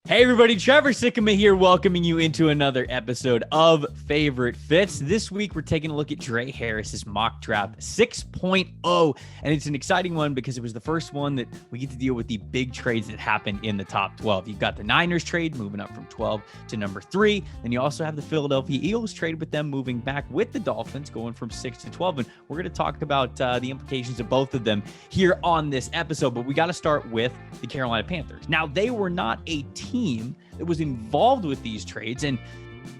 Hey everybody, Trevor Sikkema here, welcoming you into another episode of Favorite Fits. This week, we're taking a look at Drae Harris's mock draft 6.0, and it's an exciting one because it was the first one that we get to deal with the big trades that happened in the top 12. You've got the Niners trade moving up from 12 to number 3, then you also have the Philadelphia Eagles trade with them moving back with the Dolphins going from 6 to 12, and we're going to talk about the implications of both of them here on this episode, but we got to start with the Carolina Panthers. Now, they were not a team that was involved with these trades, and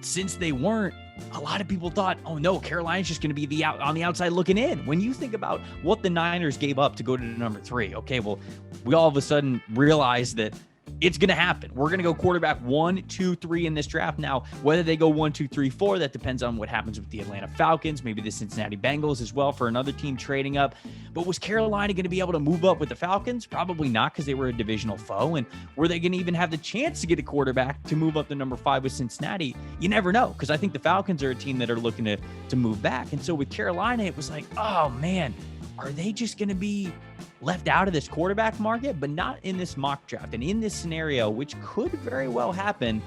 since they weren't, a lot of people thought, oh no, Carolina's just going to be on the outside looking in. When you think about what the Niners gave up to go to number 3, okay, well, we all of a sudden realized that it's going to happen. We're going to go quarterback 1, 2, 3 in this draft. Now, whether they go 1, 2, 3, 4, that depends on what happens with the Atlanta Falcons, maybe the Cincinnati Bengals as well for another team trading up. But was Carolina going to be able to move up with the Falcons? Probably not, because they were a divisional foe. And were they going to even have the chance to get a quarterback to move up to number 5 with Cincinnati? You never know, because I think the Falcons are a team that are looking to move back. And so with Carolina, it was like, oh man, are they just going to be left out of this quarterback market? But not in this mock draft. And in this scenario, which could very well happen,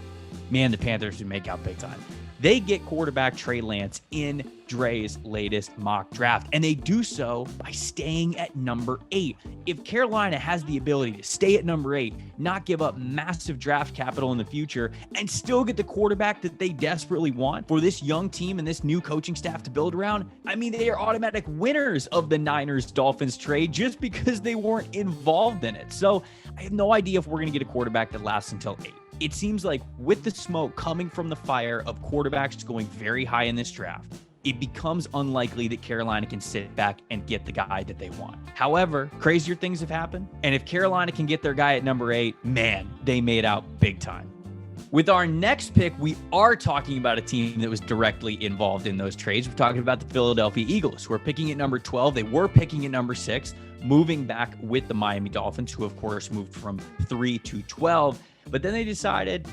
man, the Panthers would make out big time. They get quarterback Trey Lance in Drae's latest mock draft, and they do so by staying at number 8. If Carolina has the ability to stay at number 8, not give up massive draft capital in the future, and still get the quarterback that they desperately want for this young team and this new coaching staff to build around, I mean, they are automatic winners of the Niners-Dolphins trade just because they weren't involved in it. So I have no idea if we're going to get a quarterback that lasts until 8. It seems like with the smoke coming from the fire of quarterbacks going very high in this draft, it becomes unlikely that Carolina can sit back and get the guy that they want. However, crazier things have happened, and if Carolina can get their guy at number 8, man, they made out big time. With our next pick, we are talking about a team that was directly involved in those trades. We're talking about the Philadelphia Eagles, who are picking at number 12. They were picking at number 6, moving back with the Miami Dolphins, who of course moved from 3 to 12. But then they decided,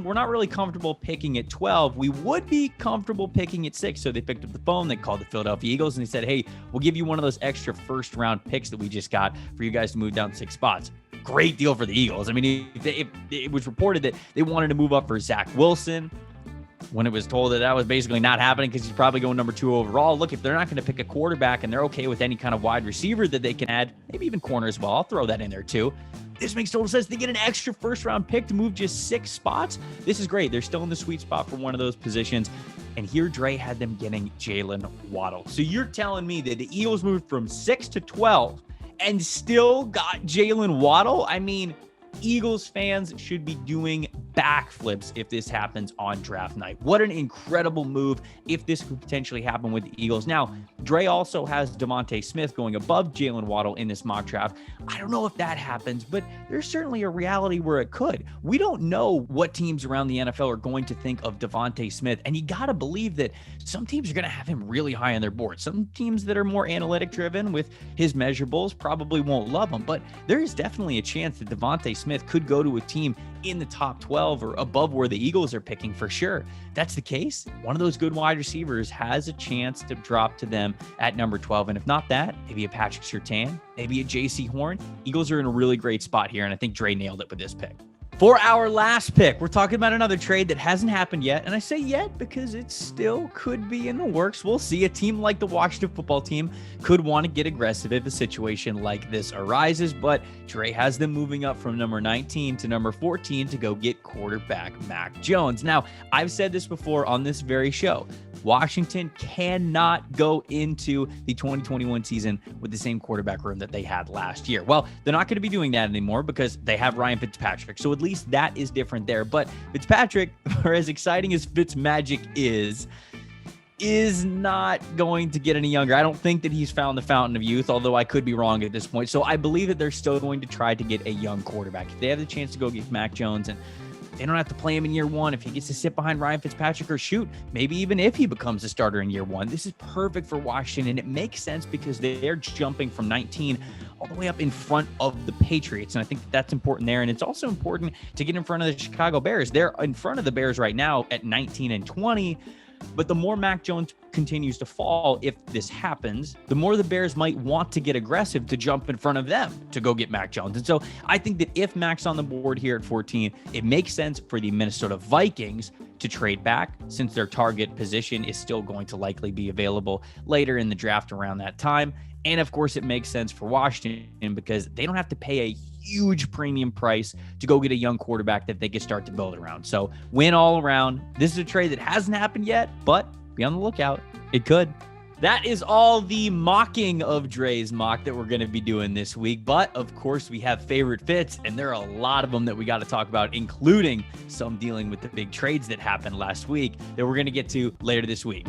we're not really comfortable picking at 12. We would be comfortable picking at 6. So they picked up the phone. They called the Philadelphia Eagles and they said, hey, we'll give you one of those extra first round picks that we just got for you guys to move down 6 spots. Great deal for the Eagles. I mean, if it was reported that they wanted to move up for Zach Wilson, when it was told that that was basically not happening because he's probably going number 2 overall. Look, if they're not going to pick a quarterback and they're okay with any kind of wide receiver that they can add, maybe even corner as well, I'll throw that in there too. This makes total sense. They get an extra first-round pick to move just 6 spots. This is great. They're still in the sweet spot for one of those positions. And here, Drae had them getting Jalen Waddle. So you're telling me that the Eagles moved from 6 to 12 and still got Jalen Waddle? I mean, Eagles fans should be doing backflips if this happens on draft night. What an incredible move if this could potentially happen with the Eagles. Now, Drae also has Devontae Smith going above Jalen Waddle in this mock draft. I don't know if that happens, but there's certainly a reality where it could. We don't know what teams around the NFL are going to think of Devontae Smith, and you got to believe that some teams are going to have him really high on their board. Some teams that are more analytic driven with his measurables probably won't love him, but there is definitely a chance that Devontae Smith could go to a team in the top 12 or above where the Eagles are picking for sure. That's the case. One of those good wide receivers has a chance to drop to them at number 12. And if not that, maybe a Patrick Surtain, maybe a JC Horn. Eagles are in a really great spot here. And I think Drae nailed it with this pick. For our last pick, we're talking about another trade that hasn't happened yet. And I say yet because it still could be in the works. We'll see. A team like the Washington football team could want to get aggressive if a situation like this arises. But Drae has them moving up from number 19 to number 14 to go get quarterback Mac Jones. Now, I've said this before on this very show. Washington cannot go into the 2021 season with the same quarterback room that they had last year. Well, they're not going to be doing that anymore because they have Ryan Fitzpatrick. So at least that is different there. But Fitzpatrick, for as exciting as Fitzmagic is not going to get any younger. I don't think that he's found the fountain of youth, although I could be wrong at this point. So I believe that they're still going to try to get a young quarterback. If they have the chance to go get Mac Jones, and they don't have to play him in year 1, if he gets to sit behind Ryan Fitzpatrick, or shoot, maybe even if he becomes a starter in year 1, this is perfect for Washington. And it makes sense because they're jumping from 19 all the way up in front of the Patriots. And I think that's important there. And it's also important to get in front of the Chicago Bears. They're in front of the Bears right now at 19 and 20. But the more Mac Jones continues to fall, if this happens, the more the Bears might want to get aggressive to jump in front of them to go get Mac Jones. And so I think that if Mac's on the board here at 14, it makes sense for the Minnesota Vikings to trade back, since their target position is still going to likely be available later in the draft around that time. And of course, it makes sense for Washington because they don't have to pay a huge premium price to go get a young quarterback that they can start to build around. So win all around. This is a trade that hasn't happened yet, but be on the lookout. It could. That is all the mocking of Drae's mock that we're going to be doing this week. But of course, we have favorite fits, and there are a lot of them that we got to talk about, including some dealing with the big trades that happened last week that we're going to get to later this week.